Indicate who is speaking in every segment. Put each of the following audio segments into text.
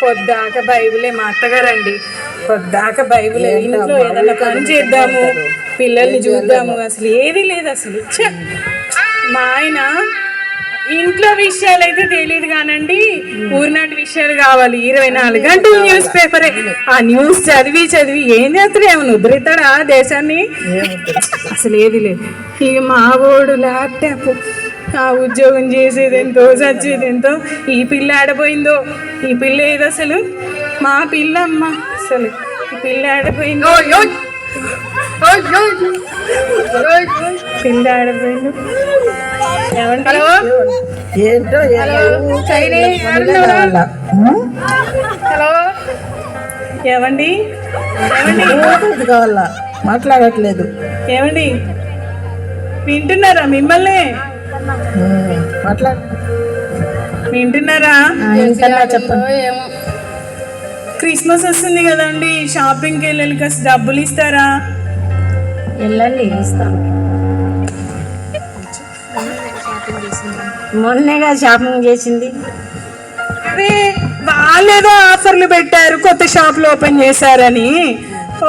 Speaker 1: పొద్దాక బైబిలే మా అత్తగారండి. పొద్దాక బైబిలే, ఇంట్లో ఏదైనా పని చేద్దాము, పిల్లల్ని చూద్దాము, అసలు ఏది లేదు అసలు. మా ఆయన ఇంట్లో విషయాలు అయితే తెలియదు కానండి, ఊరినాటి విషయాలు కావాలి. 24 గంటలు న్యూస్ పేపరే. ఆ న్యూస్ చదివి చదివి ఏం చేస్తాడు, ఏమైనా ఉద్ధరిస్తాడా దేశాన్ని? అసలు ఏది లేదు. ఇక మా ఓడు ల్యాప్టాప్, ఆ ఉద్యోగం చేసేది ఎంతో చచ్చేది ఎంతో. ఈ పిల్ల ఆడపోయిందో, ఈ పిల్ల ఏది అసలు? మా పిల్ల అమ్మ, అసలు ఈ పిల్ల ఆడపోయిందో, పిల్ల ఆడపోయిందో. హలో
Speaker 2: ఏంటో
Speaker 1: హలో ఏమండి? ఏమండి
Speaker 2: కావాలా? మాట్లాడట్లేదు.
Speaker 1: ఏమండి వింటున్నారా? మిమ్మల్ని
Speaker 2: మాట్లాడు.
Speaker 1: వింటున్నారా?
Speaker 2: చెప్పండి.
Speaker 1: క్రిస్మస్ వస్తుంది కదండి, షాపింగ్కి వెళ్ళాలి, కాస్త డబ్బులు ఇస్తారా?
Speaker 3: వెళ్ళండి, ఇస్తాం. మొన్నేగా షాపింగ్ చేసింది.
Speaker 1: అరే వాళ్ళేదో ఆఫర్లు పెట్టారు, కొత్త షాపులు ఓపెన్ చేశారని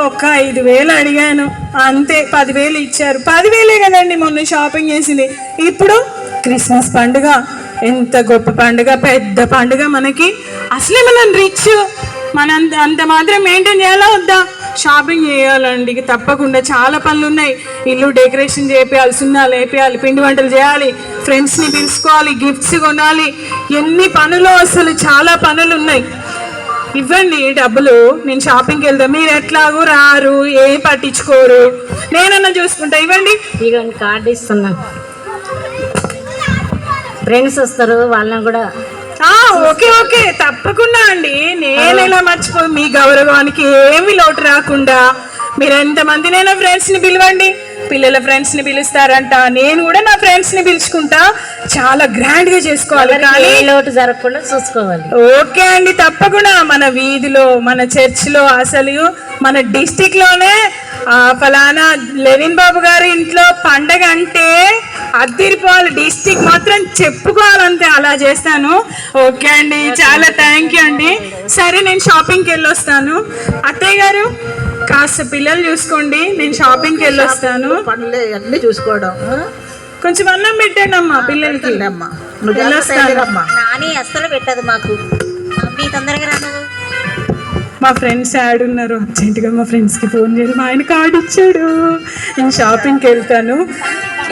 Speaker 1: ఒక 5,000 అడిగాను, అంతే. 10,000 ఇచ్చారు. 10,000 కదండి మొన్న షాపింగ్ చేసింది. ఇప్పుడు క్రిస్మస్ పండుగ ఎంత గొప్ప పండుగ, పెద్ద పండుగ మనకి. అసలే మనం రిచ్, మన అంత మాత్రం మెయింటైన్ చేయాలా వద్దా? షాపింగ్ చేయాలండి తప్పకుండా. చాలా పనులు ఉన్నాయి. ఇల్లు డెకరేషన్ చేయాలి, సున్నాలు వేయాలి, పిండి వంటలు చేయాలి, ఫ్రెండ్స్ని పిలుచుకోవాలి, గిఫ్ట్స్ కొనాలి, ఎన్ని పనులు, అసలు చాలా పనులు ఉన్నాయి. ఇవ్వండి డబ్బులు, నేను షాపింగ్కి వెళ్దాం. మీరు ఎట్లాగూ రారు, ఏం పట్టించుకోరు, నేనన్నా చూసుకుంటా. ఇవ్వండి.
Speaker 3: ఇక కార్డు ఇస్తున్నా, ఫ్రెండ్స్ వస్తారు, వాళ్ళని కూడా.
Speaker 1: ఓకే ఓకే, తప్పకుండా అండి. నేను ఎలా మర్చిపో, మీ గౌరవానికి ఏమి లోటు రాకుండా మీరు ఎంతమందినైనా ఫ్రెండ్స్ని పిలవండి. పిల్లల ఫ్రెండ్స్ని పిలుస్తారంట, నేను కూడా నా ఫ్రెండ్స్ని పిలుచుకుంటా. చాలా గ్రాండ్గా చేసుకోవాలి, కానీ
Speaker 3: లోటు జరగకుండా చూసుకోవాలి.
Speaker 1: ఓకే అండి, తప్పకుండా. మన వీధిలో, మన చర్చిలో, అసలు మన డిస్టిక్లోనే ఫలానా లెనిన్ బాబు గారి ఇంట్లో పండగ అంటే అద్దిరిపోవాలి, డిస్టిక్ మాత్రం చెప్పుకోవాలంతే, అలా చేస్తాను. ఓకే అండి, చాలా థ్యాంక్ యూ అండి. సరే, నేను షాపింగ్కి వెళ్ళొస్తాను. అత్తయ్య గారు కాస్త పిల్లలు చూసుకోండి, నేను షాపింగ్కి వెళ్ళొస్తాను.
Speaker 2: పనులే అన్నీ చూసుకోవడం.
Speaker 1: కొంచెం అన్నం పెట్టండి అమ్మా పిల్లలకి.
Speaker 3: నాని అస్సలు పెట్టదు మాకు. మమ్మీ తొందరగా రాను.
Speaker 1: మా ఫ్రెండ్స్ యాడ్ ఉన్నారు, అర్జెంటుగా మా ఫ్రెండ్స్కి ఫోన్ చేయాలి. మా ఆయన కార్డు ఇచ్చాడు, నేను షాపింగ్కి వెళ్తాను.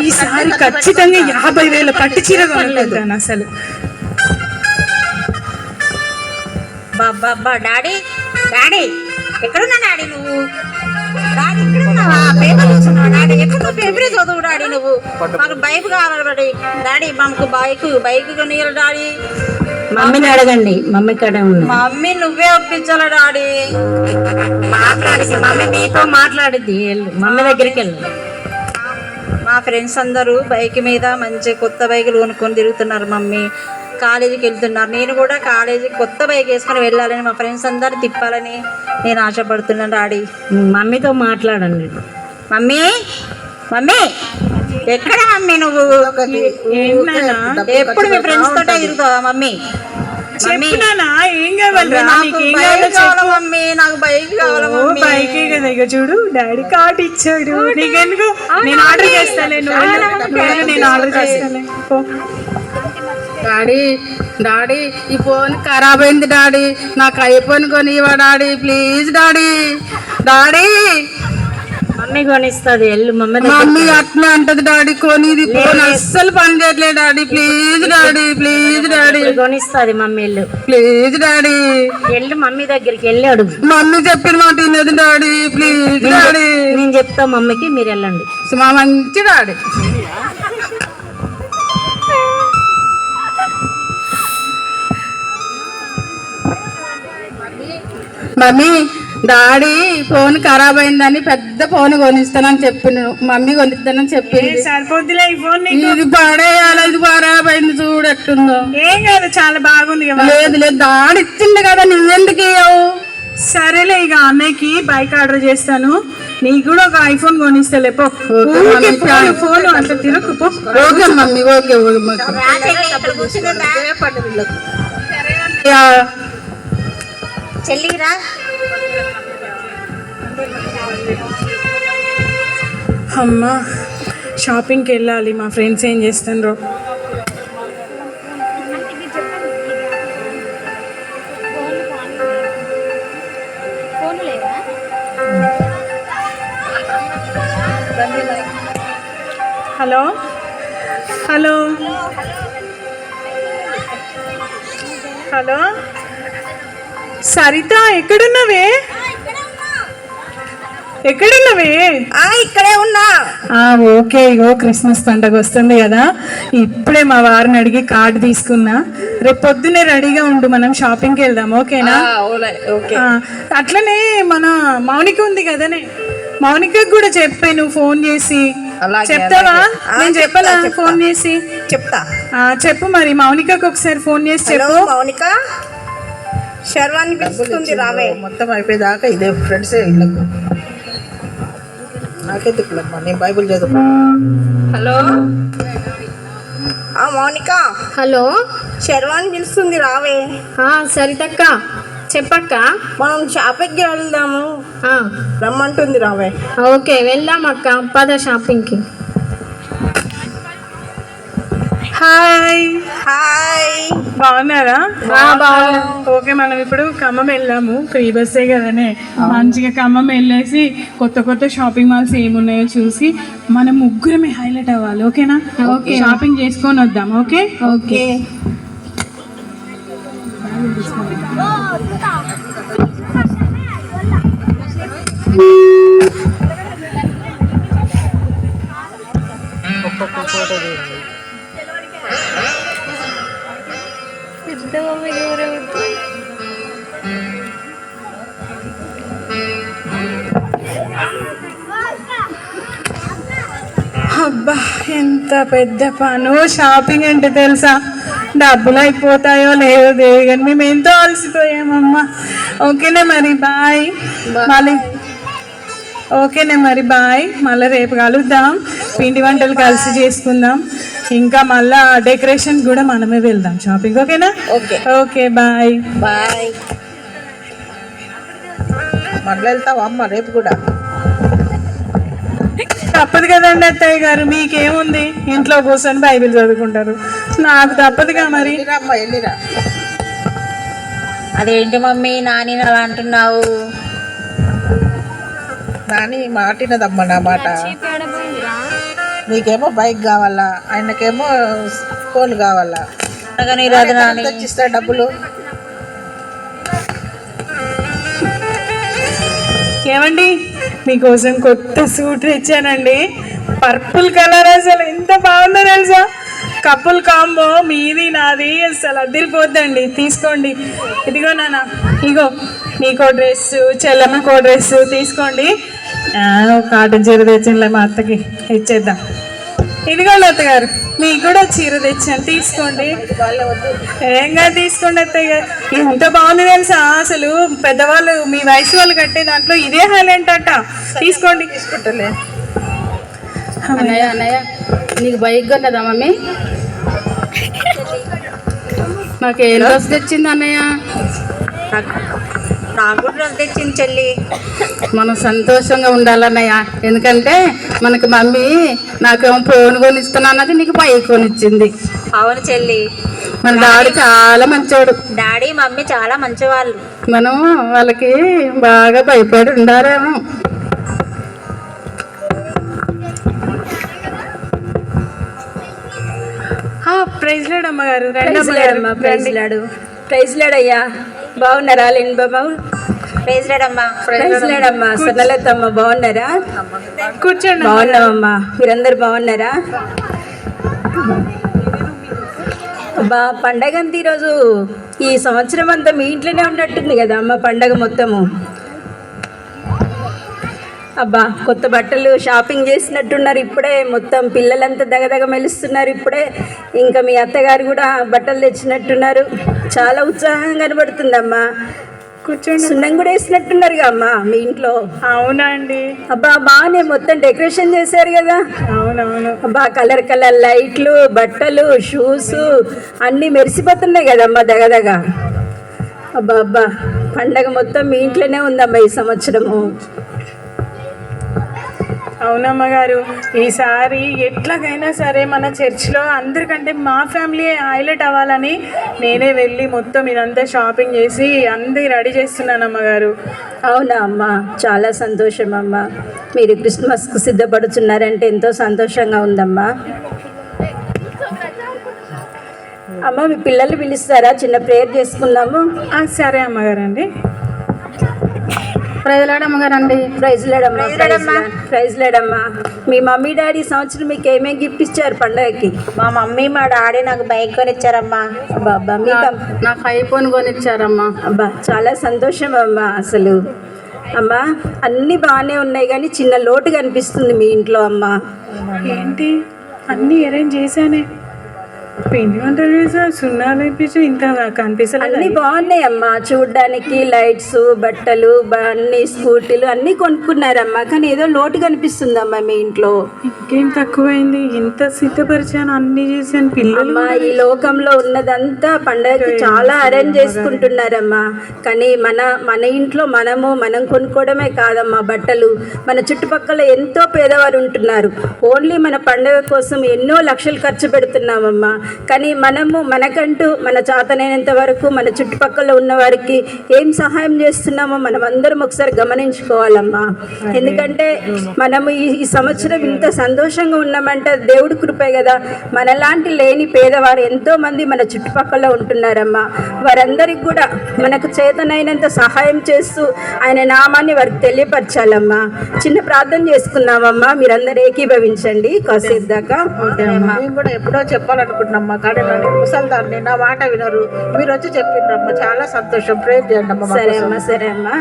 Speaker 1: ఈసారి ఖచ్చితంగా 50,000 పట్టు చీర కొనలేదాను అసలు.
Speaker 3: బాబా డాడీ, డాడీ ఎక్కడున్నా డాడీ? నువ్వు డాడీ ఎక్కడున్నావా? పేపర్ చూస్తున్నావా డాడీ? ఎప్పుడు పేపరే చదువు డాడీ. నువ్వు మాకు బైక్ కావాలి డాడీ. డాడీ మాకు బైక్ కొనియాలి డాడీ. మమ్మీని అడగండి, మమ్మీ కడే ఉంది. మమ్మీ నువ్వే ఒప్పించాలి డాడీ. మాట్లాడి మమ్మీ నీతో మాట్లాడిద్ది, మమ్మీ దగ్గరికి వెళ్ళు. మా ఫ్రెండ్స్ అందరూ బైక్ మీద మంచి కొత్త బైకులు కొనుక్కొని తిరుగుతున్నారు మమ్మీ. కాలేజీకి వెళ్తున్నారు, నేను కూడా కాలేజీకి కొత్త బైక్ వేసుకొని వెళ్ళాలని, మా ఫ్రెండ్స్ అందరు తిప్పాలని నేను ఆశపడుతున్నాను డాడీ. మమ్మీతో మాట్లాడండి. మమ్మీ, మమ్మీ ఎక్కడ మమ్మీ? నువ్వు ఎప్పుడు మీ ఫ్రెండ్స్ తోటే తిరుగుతావా మమ్మీ?
Speaker 1: ఏం కావాలి?
Speaker 3: మమ్మీ నాకు బైక్ కావాలి.
Speaker 1: బైకే కదా, ఇక చూడు డాడీ కార్డు ఇచ్చాడు. నీకెందుకు? నేను ఆర్డర్ చేస్తాను, నేను ఆర్డర్ చేస్తాను.
Speaker 2: డాడీ, డాడీ ఈ ఫోన్ ఖరాబ్ అయింది డాడీ, నాకు ఐఫోన్ కొనివ్వ daddy, please daddy. Daddy
Speaker 3: mummy కొనిస్తుంది, ఎల్లు మమ్మీ.
Speaker 2: మమ్మీ అట్లా అంటది డాడీ, కొనిది ఫోన్ అస్సలు పని చేయట్లేదు daddy, please daddy, please daddy.
Speaker 3: కొనిస్తుంది మమ్మీ, ఎల్లు
Speaker 2: ప్లీజ్ డాడీ.
Speaker 3: ఎల్లు మమ్మీ దగ్గరికి వెళ్ళి అడుగు.
Speaker 2: మమ్మీ చెప్పిన మాట వినదు డాడీ, ప్లీజ్ డాడీ.
Speaker 3: నేను చెప్తా మమ్మీకి, మీరు వెళ్ళండి.
Speaker 2: మా మంచి డాడీ. మమ్మీ, డాడీ ఫోన్ ఖరాబ్ అయిందని పెద్ద ఫోన్ కొనిస్తానని చెప్పిండు, మమ్మీ కొనిస్తానని చెప్పింది.
Speaker 1: సరిపోద్దులే ఈ ఫోన్.
Speaker 2: ఇది పడేయాలి, ఇది ఖరాబ్ అయింది చూడు ఎట్టుందో.
Speaker 1: ఏం కాదు, చాలా బాగుంది కదా.
Speaker 2: లేదు లేదు, డాడీ ఇచ్చింది కదా, నువ్వెందుకు ఇవ్వవు?
Speaker 1: సరేలే, ఇక అన్నయ్యకి బైక్ ఆర్డర్ చేస్తాను, నీకు కూడా ఒక ఐఫోన్ కొనిస్తలే. పో ఫోన్ అట్లా తిరగకు. పో.
Speaker 2: Okay mummy, okay.
Speaker 3: చెల్లిరా.
Speaker 1: అమ్మా షాపింగ్కి వెళ్ళాలి. మా ఫ్రెండ్స్ ఏం చేస్తుండ్రో. హలో హలో హలో సరిత, ఎక్కడున్నావే? ఎక్కడున్నావే?
Speaker 3: ఇక్కడే ఉన్నా.
Speaker 1: ఓకే, ఇగో క్రిస్మస్ పండగ వస్తుంది కదా, ఇప్పుడే మా వారిని అడిగి కార్డు తీసుకున్నా. రేపు పొద్దునే రెడీగా ఉండు, మనం షాపింగ్కి వెళ్దాం. ఓకేనా? అట్లనే మన మౌనిక ఉంది కదనే, మౌనికకు కూడా చెప్పే, నువ్వు ఫోన్ చేసి చెప్తావా? నేను చెప్పాలా? ఫోన్ చేసి
Speaker 3: చెప్తా.
Speaker 1: చెప్పు మరి, మౌనికకు ఒకసారి ఫోన్ చేసి చెప్పు.
Speaker 3: మౌనిక, శర్వాన్ని పిలుస్తుంది, రావే.
Speaker 4: మొత్తం అయిపోయేదాకా ఇదే ఫ్రెండ్సే ఇళ్ళకు. నాకెందుకులమ్మా, నేను బైబుల్ చదువు.
Speaker 2: హలో
Speaker 3: మౌనిక,
Speaker 2: హలో,
Speaker 3: శర్వాన్ని పిలుస్తుంది, రావే.
Speaker 2: సరితక్క, చెప్పక్క.
Speaker 3: మనం షాపింగ్కి వెళ్దాము, రమ్మంటుంది, రావే.
Speaker 2: ఓకే, వెళ్దాం అక్క, పద షాపింగ్కి.
Speaker 1: హాయ్
Speaker 3: హాయ్,
Speaker 1: బాగున్నారా?
Speaker 2: బాగున్నా.
Speaker 1: ఓకే, మనం ఇప్పుడు ఖమ్మం వెళ్ళాము, ఫ్రీ బస్సే కదనే. మంచిగా ఖమ్మం వెళ్ళేసి కొత్త కొత్త షాపింగ్ మాల్స్ ఏమున్నాయో చూసి మనం ముగ్గురమే హైలైట్ అవ్వాలి. ఓకేనా? ఓకే, షాపింగ్ చేసుకొని వద్దాం. Okay
Speaker 2: okay.
Speaker 1: అబ్బా, ఎంత పెద్ద పను షాపింగ్ అంటే తెలుసా? డబ్బులు అయిపోతాయో లేదో తెలియదు కానీ మేము ఎంతో అలసిపోయామమ్మా. ఓకేనే మరి, బాయ్. మళ్ళీ ఓకేనే మరి, బాయ్. మళ్ళీ రేపు కలుద్దాం, పిండి వంటలు కలిసి చేసుకుందాం. ఇంకా మళ్ళా డెకరేషన్ కూడా మనమే వెళ్దాం షాపింగ్. ఓకేనా?
Speaker 3: ఓకే.
Speaker 1: Okay, bye.
Speaker 3: బాయ్.
Speaker 4: మళ్ళీ వెళ్తావా అమ్మ రేపు కూడా?
Speaker 1: తప్పదు కదండి అత్తయ్య గారు, మీకేముంది, ఇంట్లో కూర్చొని బైబిల్ చదువుకుంటారు, నాకు తప్పదుగా మరి.
Speaker 4: అమ్మ వెళ్ళిరా.
Speaker 3: అదేంటి మమ్మీ నాని అలా అంటున్నావు?
Speaker 4: నాని మాటినదమ్మా నా మాట. నీకేమో బైక్ కావాలా, ఆయనకేమో ఫోన్ కావాలా. తెచ్చిస్తా డబ్బులు.
Speaker 1: ఏమండి, మీకోసం కొత్త సూట్ తెచ్చానండి, పర్పుల్ కలర్. అసలు ఎంత బాగుందో తెలుసా? కపుల్ కాంబో, మీది నాది, అసలు అదిరిపోద్దండి. తీసుకోండి. ఇదిగో నాన్న, ఇగో నీకో డ్రెస్, చెల్లెమ్మకో డ్రెస్ తీసుకోండి. కాటన్ చీర తెచ్చానులే, మా అత్తకి ఇచ్చేద్దాం. ఇదిగోండి అత్తగారు, మీకు కూడా చీర తెచ్చాను, తీసుకోండి. ఏంగా తీసుకోండి అత్తయ్య గారు, ఎంత బాగుంది తెలుసా? అసలు పెద్దవాళ్ళు, మీ వయసు వాళ్ళు కట్టే దాంట్లో ఇదే హైలైట్ అట్ట. తీసుకోండి.
Speaker 4: తీసుకుంటలే.
Speaker 2: అన్నయ్య, అన్నయ్య, నీకు బైక్ కొన్నదా మమ్మీ? నాకేం డ్రెస్ తెచ్చింది అన్నయ్య?
Speaker 3: నాకు డ్రెస్ తెచ్చింది చెల్లి.
Speaker 2: మనం సంతోషంగా ఉండాలన్నయ్య, ఎందుకంటే మనకి మమ్మీ నాకేమో ఫోన్ కొనిస్తున్నా అన్నది, నీకు బైక్ కొనిచ్చింది.
Speaker 3: అవును చెల్లి,
Speaker 2: మన డాడీ చాలా మంచోడు.
Speaker 3: డాడీ మమ్మీ చాలా మంచివాళ్ళు.
Speaker 2: మనం వాళ్ళకి బాగా భయపడి ఉండాలేమో.
Speaker 1: ప్రైజ్ లాడ్ అమ్మగారు,
Speaker 5: ప్రైజ్ లాడ్ అయ్యా. బాగున్నారా లింబాబు?
Speaker 3: ప్రైజ్ లేడమ్మా.
Speaker 5: ప్రైజ్ లాడమ్మా. సన్నలతమ్మ బాగున్నారా?
Speaker 1: కూర్చోండి.
Speaker 5: బాగున్నామమ్మా, మీరందరు బాగున్నారా? బా పండగ అంతా ఈరోజు ఈ సంవత్సరం అంతా మీ ఇంట్లోనే ఉన్నట్టుంది కదా అమ్మ, పండగ మొత్తము. అబ్బా, కొత్త బట్టలు షాపింగ్ చేసినట్టున్నారు ఇప్పుడే, మొత్తం పిల్లలంతా దగదగ మెలుస్తున్నారు ఇప్పుడే. ఇంకా మీ అత్తగారు కూడా బట్టలు తెచ్చినట్టున్నారు, చాలా ఉత్సాహంగా కనబడుతుందమ్మా.
Speaker 1: కూర్చోండి.
Speaker 5: సున్నం కూడా వేసినట్టున్నారుగా అమ్మా మీ ఇంట్లో.
Speaker 1: అవునండి.
Speaker 5: అబ్బా, బాగానే మొత్తం డెకరేషన్ చేశారు కదా.
Speaker 1: అవునవును.
Speaker 5: అబ్బా, కలర్ కలర్ లైట్లు, బట్టలు, షూస్ అన్నీ మెరిసిపోతున్నాయి కదమ్మా దగదగ. అబ్బా అబ్బా, పండగ మొత్తం మీ ఇంట్లోనే ఉందమ్మా ఈ సంవత్సరము.
Speaker 1: అవునమ్మగారు, ఈసారి ఎట్లాగైనా సరే మన చర్చ్లో అందరికంటే మా ఫ్యామిలీ హైలైట్ అవ్వాలని నేనే వెళ్ళి మొత్తం ఇదంతా షాపింగ్ చేసి అన్నీ రెడీ చేస్తున్నాను అమ్మగారు.
Speaker 5: అవునా అమ్మా, చాలా సంతోషం అమ్మా. మీరు క్రిస్మస్కు సిద్ధపడుతున్నారంటే ఎంతో సంతోషంగా ఉందమ్మా. అమ్మ, మీ పిల్లల్ని పిలుస్తారా? చిన్న ప్రేయర్ చేసుకుందాము.
Speaker 1: సరే అమ్మగారండి.
Speaker 2: ప్రజలాడమ్మగారండి.
Speaker 5: ప్రైజ్ లేడమ్మా. మీ మమ్మీ డాడీ ఈ సంవత్సరం మీకు ఏమేమి గిఫ్ట్ ఇచ్చారు పండగకి?
Speaker 3: మా మమ్మీ మా డాడీ నాకు బైక్ కొనిచ్చారమ్మా.
Speaker 5: అబ్బా మీకు
Speaker 2: నాకు ఐఫోన్ కొనిచ్చారమ్మా.
Speaker 5: అబ్బా, చాలా సంతోషం అమ్మా. అసలు అమ్మా అన్నీ బాగానే ఉన్నాయి కానీ చిన్న లోటు కనిపిస్తుంది మీ ఇంట్లో అమ్మా.
Speaker 1: ఏంటి, అన్నీ అరేంజ్ చేశానే, పిండి వంటలు చేసా, సున్నాలు వేయించా, ఇంకా కనిపిస్తలేదు.
Speaker 5: అన్నీ బాగున్నాయి అమ్మా చూడ్డానికి. లైట్స్, బట్టలు, అన్ని స్కూటీలు అన్నీ కొనుక్కున్నారమ్మా. కానీ ఏదో లోటు కనిపిస్తుందమ్మా మీ ఇంట్లో.
Speaker 1: ఇంకేం తక్కువైంది, ఇంత సిద్ధపరిచాను, అన్నీ చేశాను. పిల్లలు
Speaker 5: ఈ లోకంలో ఉన్నదంతా పండగకి చాలా అరేంజ్ చేసుకుంటున్నారమ్మా. కానీ మన ఇంట్లో మనం కొనుక్కోవడమే కాదమ్మా బట్టలు. మన చుట్టుపక్కల ఎంతో పేదవారు ఉంటున్నారు. ఓన్లీ మన పండగ కోసం ఎన్నో లక్షలు ఖర్చు పెడుతున్నామమ్మా. కానీ మనకంటూ మన చేతనైనంత వరకు మన చుట్టుపక్కల ఉన్న వారికి ఏం సహాయం చేస్తున్నామో మనం అందరం ఒకసారి గమనించుకోవాలమ్మా. ఎందుకంటే మనము ఈ సంవత్సరం ఇంత సంతోషంగా ఉన్నామంటే దేవుడి కృపే కదా. మనలాంటి లేని పేదవారు ఎంతో మంది మన చుట్టుపక్కల ఉంటున్నారమ్మా. వారందరికి కూడా మనకు చేతనైనంత సహాయం చేస్తూ ఆయన నామాన్ని వారికి తెలియపరచాలమ్మా. చిన్న ప్రార్థన చేసుకున్నామమ్మా. మీరందరూ ఏకీభవించండి కాసేపు దాకా.
Speaker 4: మేము కూడా ఎప్పుడో చెప్పాలనుకుంటున్నామ్మా, కానీ నన్ను ముసల్దాన్ని, నా మాట వినరు. మీరు వచ్చి చెప్పిండ్రమ్మా, చాలా సంతోషం. ప్రేర్ చేయండి అమ్మా.
Speaker 5: సరే అమ్మా.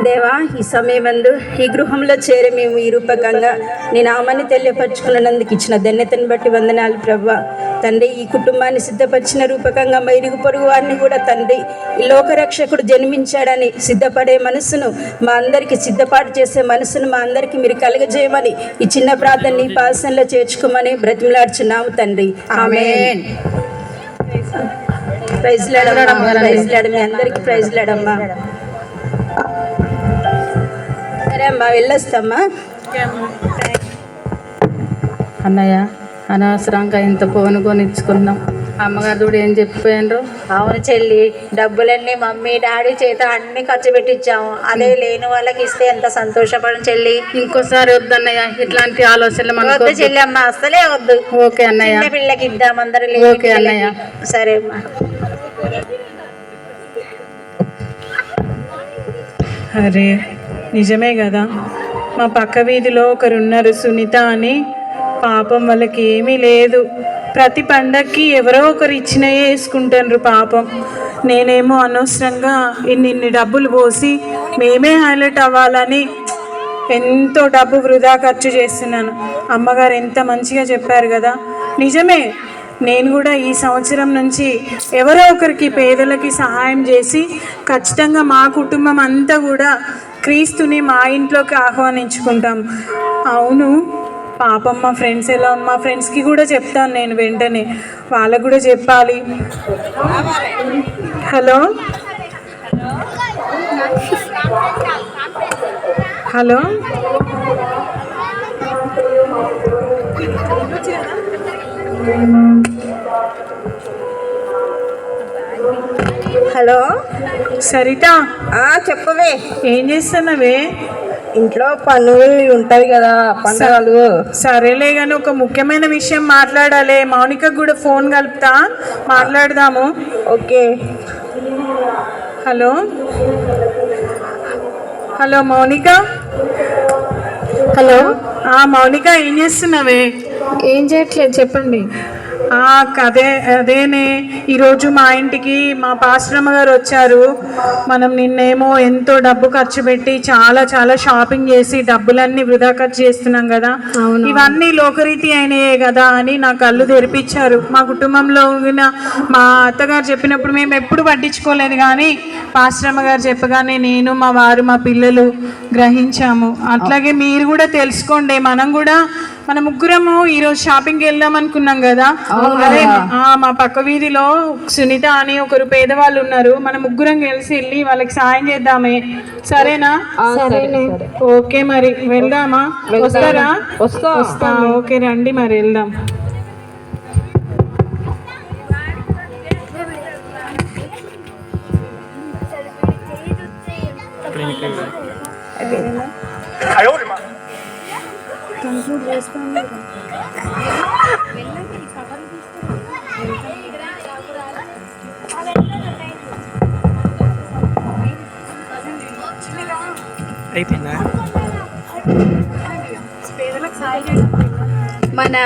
Speaker 5: దేవా, ఈ సమయమందు ఈ గృహంలో చేరి మేము ఈ రూపకంగా నీ నామాన్ని తెలియపరచుకున్నందుకు ఇచ్చిన ధన్యతను బట్టి వందనాలు ప్రభువా. తండ్రి, ఈ కుటుంబాన్ని సిద్ధపరిచిన రూపకంగా మా ఇరుగు పొరుగు వారిని కూడా తండ్రి, ఈ లోకరక్షకుడు జన్మించాడని సిద్ధపడే మనసును మా అందరికీ సిద్ధపాటు చేసే మనసును మా అందరికీ మీరు కలుగజేయమని ఈ చిన్న ప్రార్థన నీ పాసంలో చేర్చుకోమని బ్రతిమలాడుచున్నాము తండ్రి. ఆమేన్. ప్రైజ్ లాడమ్మా. మీ అందరికీ ప్రైజ్ లాడమ్మా. సరే అమ్మా, వెళ్ళొస్తామ్మా.
Speaker 2: అన్నయ్య, అనవసరంగా ఇంత ఫోన్ కొనిచ్చుకున్నాం. అమ్మగారు కూడా ఏం చెప్పిపోయినరు.
Speaker 3: అవును చెల్లి, డబ్బులన్నీ మమ్మీ డాడీ చేత అన్ని ఖర్చు పెట్టించాము. అదే లేని వాళ్ళకి ఇస్తే ఎంత సంతోషపడం చెల్లి.
Speaker 2: ఇంకోసారి వద్దన్నయ్య, ఇట్లాంటి ఆలోచనలు మనకు
Speaker 3: వద్దు చెల్లి అమ్మ, అస్సలే వద్దు.
Speaker 2: ఓకే అన్నయ్య.
Speaker 3: చిన్న పిల్లకి ఇద్దాం అందరూ.
Speaker 2: ఓకే అన్నయ్య.
Speaker 3: సరే అమ్మా.
Speaker 1: అరే నిజమే కదా, మా పక్క వీధిలో ఒకరున్నారు సునీత అని. పాపం వాళ్ళకి ఏమీ లేదు. ప్రతి పండక్కి ఎవరో ఒకరు ఇచ్చినయే వేసుకుంటారు పాపం. నేనేమో అనవసరంగా ఇన్ని డబ్బులు పోసి మేమే హైలైట్ అవ్వాలని ఎంతో డబ్బు వృధా ఖర్చు చేస్తున్నాను. అమ్మగారు ఎంత మంచిగా చెప్పారు కదా. నిజమే, నేను కూడా ఈ సంవత్సరం నుంచి ఎవరో ఒకరికి పేదలకి సహాయం చేసి ఖచ్చితంగా మా కుటుంబం అంతా కూడా క్రీస్తుని మా ఇంట్లోకి ఆహ్వానించుకుంటాం. అవును, పాపం మా ఫ్రెండ్స్ ఎలా మా ఫ్రెండ్స్కి కూడా చెప్తాను నేను, వెంటనే వాళ్ళకు కూడా చెప్పాలి. హలో హలో
Speaker 4: హలో
Speaker 1: సరిత,
Speaker 4: చెప్పవే.
Speaker 1: ఏం చేస్తున్నావే?
Speaker 4: ఇంట్లో పనులు ఉంటాయి కదా, పండుగలు.
Speaker 1: సరేలే కానీ ఒక ముఖ్యమైన విషయం మాట్లాడాలి. మౌనికకు కూడా ఫోన్ కలుపుతా, మాట్లాడదాము.
Speaker 4: Okay.
Speaker 1: Hello hello Mounika.
Speaker 2: Hello.
Speaker 1: Mounika, ఏం చేస్తున్నావే?
Speaker 2: ఏం చేయట్లేదు, చెప్పండి.
Speaker 1: అదేనే, ఈరోజు మా ఇంటికి మా పాస్టరమ్మ గారు వచ్చారు. మనం నిన్నేమో ఎంతో డబ్బు ఖర్చు పెట్టి చాలా చాలా షాపింగ్ చేసి డబ్బులన్నీ వృధా ఖర్చు చేస్తున్నాం కదా. ఇవన్నీ లోకరీతి అయినాయే కదా అని నా కళ్ళు తెరిపించారు. మా కుటుంబంలో ఉన్న మా అత్తగారు చెప్పినప్పుడు మేము ఎప్పుడు పట్టించుకోలేదు, కానీ పాస్టరమ్మ గారు చెప్పగానే నేను మా వారు మా పిల్లలు గ్రహించాము. అట్లాగే మీరు కూడా తెలుసుకోండి. మన ముగ్గురము ఈరోజు షాపింగ్కి వెళ్దాం అనుకున్నాం కదా. అదే మా పక్క వీధిలో సునీత అని ఒకరు పేదవాళ్ళు ఉన్నారు. మన ముగ్గురం కలిసి వెళ్ళి వాళ్ళకి సాయం చేద్దామే. సరేనా? ఓకే, మరి వెళ్దామా? వస్తారా? వస్తా. ఓకే, రండి మరి వెళ్దాం.
Speaker 5: మన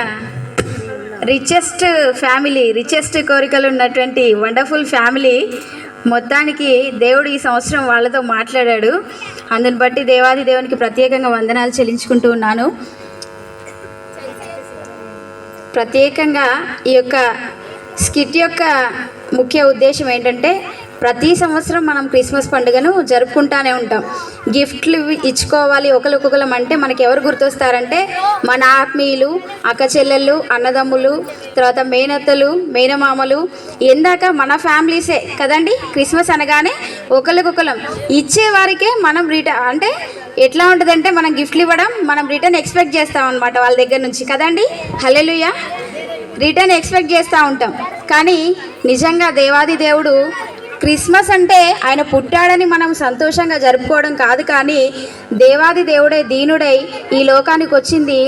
Speaker 5: రిచెస్ట్ కోరికలు ఉన్నటువంటి వండర్ఫుల్ ఫ్యామిలీ మొత్తానికి దేవుడు ఈ సంవత్సరం వాళ్ళతో మాట్లాడాడు. అందుని బట్టి దేవాది దేవునికి ప్రత్యేకంగా వందనాలు చెల్లించుకుంటూ ఉన్నాను. ప్రత్యేకంగా ఈ యొక్క స్కిట్ యొక్క ముఖ్య ఉద్దేశం ఏంటంటే, ప్రతి సంవత్సరం మనం క్రిస్మస్ పండుగను జరుపుకుంటూనే ఉంటాం. గిఫ్ట్లు ఇచ్చుకోవాలి ఒకరికొకరం అంటే మనకి ఎవరు గుర్తొస్తారంటే మన ఆత్మీయులు, అక్క చెల్లెళ్ళు, అన్నదమ్ములు, తర్వాత మేనత్తలు, మేనమామలు, ఎందాక మన ఫ్యామిలీసే కదండి. క్రిస్మస్ అనగానే ఒకరికొకరం ఇచ్చేవారికే మనం అంటే ఎట్లా ఉంటుందంటే, మనం గిఫ్ట్లు ఇవ్వడం మనం రిటర్న్ ఎక్స్పెక్ట్ చేస్తాం అనమాట వాళ్ళ దగ్గర నుంచి కదండి. హల్లెలూయా. రిటర్న్ ఎక్స్పెక్ట్ చేస్తూ ఉంటాం. కానీ నిజంగా దేవాది దేవుడు క్రిస్మస్ అంటే ఆయన పుట్టాడని మనం సంతోషంగా జరుపుకోవడం కాదు, కానీ దేవాది దేవుడే దీనుడై ఈ లోకానికి వచ్చింది